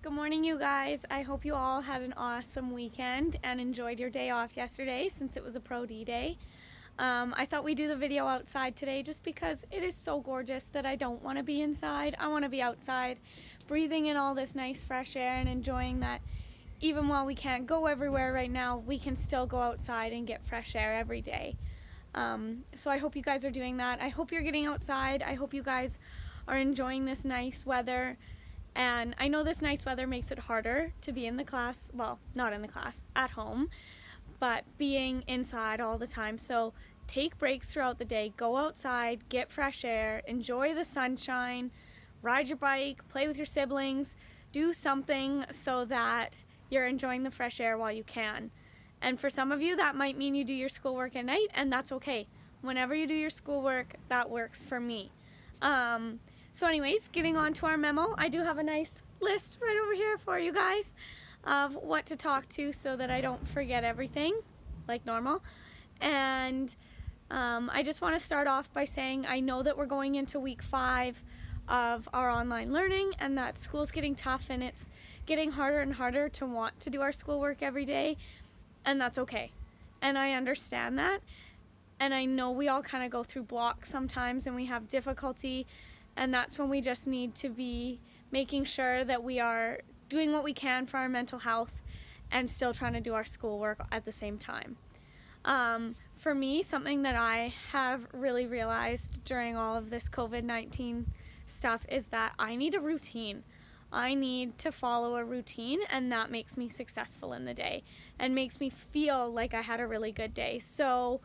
Good morning, you guys. I hope you all had an awesome weekend and enjoyed your day off yesterday since it was a Pro D day. I thought we'd do the video outside today just because it is so gorgeous that I don't want to be inside. I want to be outside, breathing in all this nice fresh air and enjoying that even while we can't go everywhere right now, we can still go outside and get fresh air every day. So I hope you guys are doing that. I hope you're getting outside. I hope you guys are enjoying this nice weather. And I know this nice weather makes it harder to be in the class, well, not in the class, at home, but being inside all the time. So take breaks throughout the day, go outside, get fresh air, enjoy the sunshine, ride your bike, play with your siblings, do something so that you're enjoying the fresh air while you can. And for some of you, that might mean you do your schoolwork at night, and that's okay. Whenever you do your schoolwork, that works for me. So anyways, getting on to our memo, I do have a nice list right over here for you guys of what to talk to so that I don't forget everything like normal. And I just want to start off by saying I know that we're going into week 5 of our online learning and that school's getting tough and it's getting harder and harder to want to do our schoolwork every day, and that's okay. And I understand that. And I know we all kind of go through blocks sometimes and we have difficulty. And that's when we just need to be making sure that we are doing what we can for our mental health and still trying to do our schoolwork at the same time. For me, something that I have really realized during all of this COVID-19 stuff is that I need a routine. I need to follow a routine, and that makes me successful in the day and makes me feel like I had a really good day. So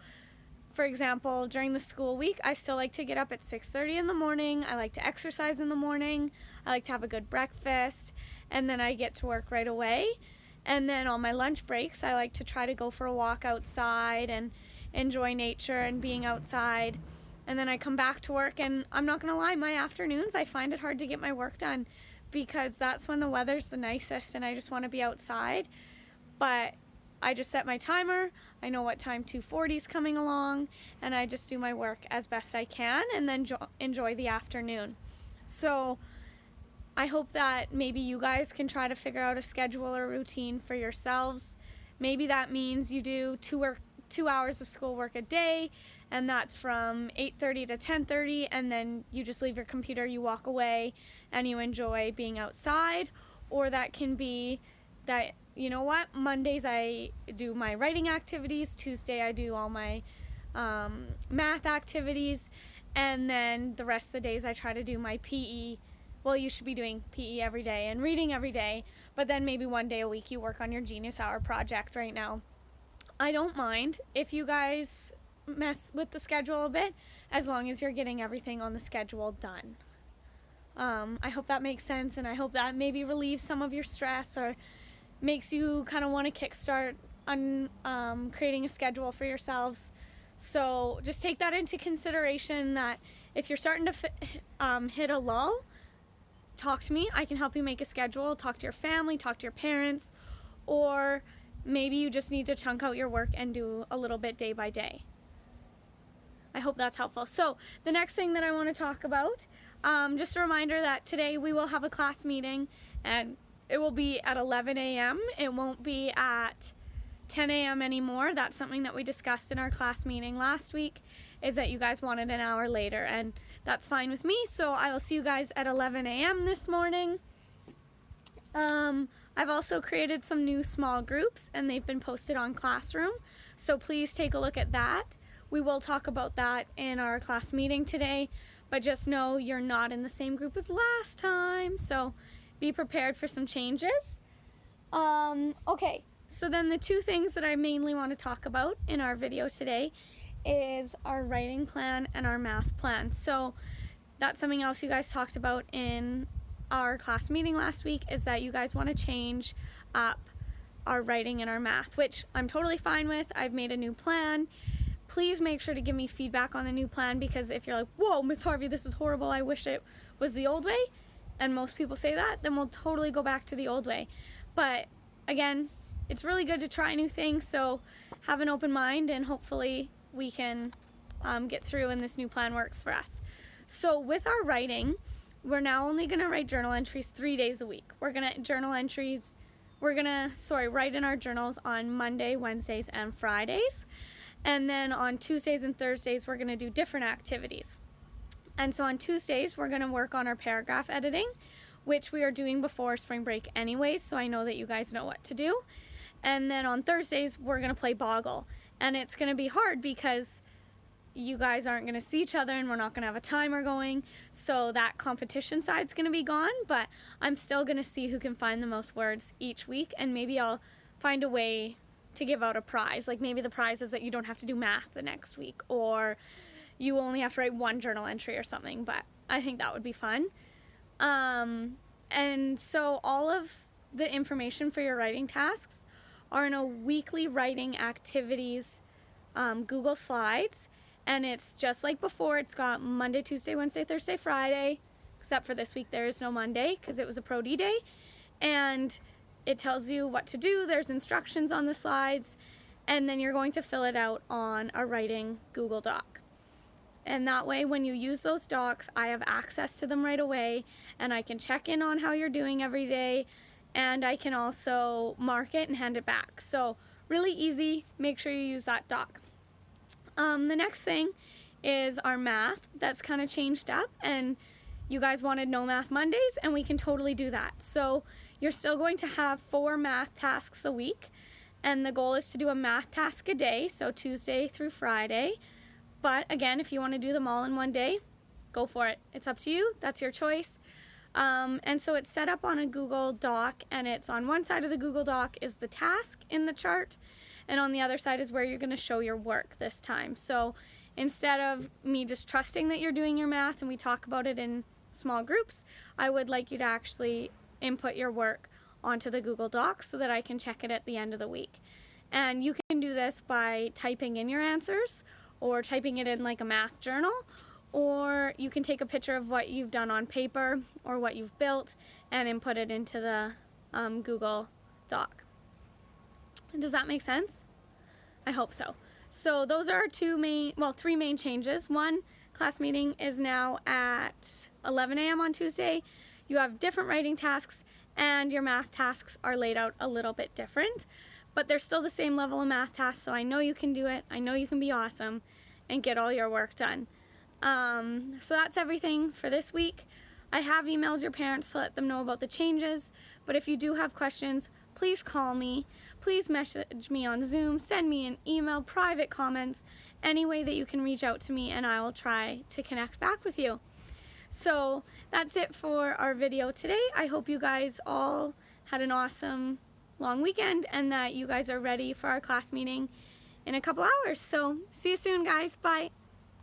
for example, during the school week, I still like to get up at 6:30 in the morning. I like to exercise in the morning. I like to have a good breakfast, and then I get to work right away. And then on my lunch breaks, I like to try to go for a walk outside and enjoy nature and being outside. And then I come back to work, and I'm not gonna lie, my afternoons, I find it hard to get my work done because that's when the weather's the nicest and I just wanna be outside. But I just set my timer, I know what time 2:40 is coming along, and I just do my work as best I can and then enjoy the afternoon. So I hope that maybe you guys can try to figure out a schedule or routine for yourselves. Maybe that means you do 2 hours of schoolwork a day, and that's from 8:30 to 10:30, and then you just leave your computer, you walk away, and you enjoy being outside. Or that can be that, you know what, Mondays I do my writing activities, Tuesday I do all my math activities, and then the rest of the days I try to do my PE. Well, you should be doing PE every day and reading every day, but then maybe one day a week you work on your Genius Hour project right now. I don't mind if you guys mess with the schedule a bit, as long as you're getting everything on the schedule done. I hope that makes sense, and I hope that maybe relieves some of your stress or makes you kind of want to kickstart on creating a schedule for yourselves. So just take that into consideration, that if you're starting to hit a lull, talk to me. I can help you make a schedule. Talk to your family, talk to your parents, or maybe you just need to chunk out your work and do a little bit day by day. I hope that's helpful. So the next thing that I want to talk about, just a reminder that today we will have a class meeting, and it will be at 11 a.m. It won't be at 10 a.m. anymore. That's something that we discussed in our class meeting last week, is that you guys wanted an hour later, and that's fine with me. So I will see you guys at 11 a.m. this morning. I've also created some new small groups, and they've been posted on Classroom. So please take a look at that. We will talk about that in our class meeting today, but just know you're not in the same group as last time. So be prepared for some changes. Okay, so then the two things that I mainly want to talk about in our video today is our writing plan and our math plan. So that's something else you guys talked about in our class meeting last week, is that you guys want to change up our writing and our math, which I'm totally fine with. I've made a new plan. Please make sure to give me feedback on the new plan, because if you're like, whoa, Miss Harvey, this is horrible, I wish it was the old way, and most people say that, then we'll totally go back to the old way. But again, it's really good to try new things, so have an open mind, and hopefully we can get through and this new plan works for us. So with our writing, we're now only going to write journal entries 3 days a week. We're going to write in our journals on Monday, Wednesdays, and Fridays. And then on Tuesdays and Thursdays, we're going to do different activities. And so on Tuesdays, we're going to work on our paragraph editing, which we are doing before spring break anyways, so I know that you guys know what to do. And then on Thursdays, we're going to play Boggle. And it's going to be hard because you guys aren't going to see each other and we're not going to have a timer going. So that competition side's going to be gone, but I'm still going to see who can find the most words each week, and maybe I'll find a way to give out a prize. Like maybe the prize is that you don't have to do math the next week, or you only have to write one journal entry or something, but I think that would be fun. And so all of the information for your writing tasks are in a weekly writing activities Google Slides, and it's just like before. It's got Monday, Tuesday, Wednesday, Thursday, Friday, except for this week there is no Monday because it was a Pro D day, and it tells you what to do. There's instructions on the slides, and then you're going to fill it out on a writing Google Doc. And that way, when you use those docs, I have access to them right away, and I can check in on how you're doing every day, and I can also mark it and hand it back. So really easy. Make sure you use that doc. The next thing is our math. That's kind of changed up, and you guys wanted no math Mondays, and we can totally do that. So you're still going to have 4 math tasks a week, and the goal is to do a math task a day, so Tuesday through Friday. But again, if you want to do them all in one day, go for it. It's up to you. That's your choice. And so it's set up on a Google Doc, and it's on one side of the Google Doc is the task in the chart, and on the other side is where you're going to show your work this time. So instead of me just trusting that you're doing your math and we talk about it in small groups, I would like you to actually input your work onto the Google Docs so that I can check it at the end of the week. And you can do this by typing in your answers, or typing it in like a math journal, or you can take a picture of what you've done on paper or what you've built and input it into the Google Doc. Does that make sense? I hope so. So those are our 3 main changes. One, class meeting is now at 11 a.m. on Tuesday. You have different writing tasks, and your math tasks are laid out a little bit different. But they're still the same level of math tasks, so I know you can do it. I know you can be awesome and get all your work done. So that's everything for this week. I have emailed your parents to let them know about the changes, but if you do have questions, please call me. Please message me on Zoom, send me an email, private comments, any way that you can reach out to me, and I will try to connect back with you. So that's it for our video today. I hope you guys all had an awesome long weekend and that you guys are ready for our class meeting in a couple hours. So see you soon, guys. Bye.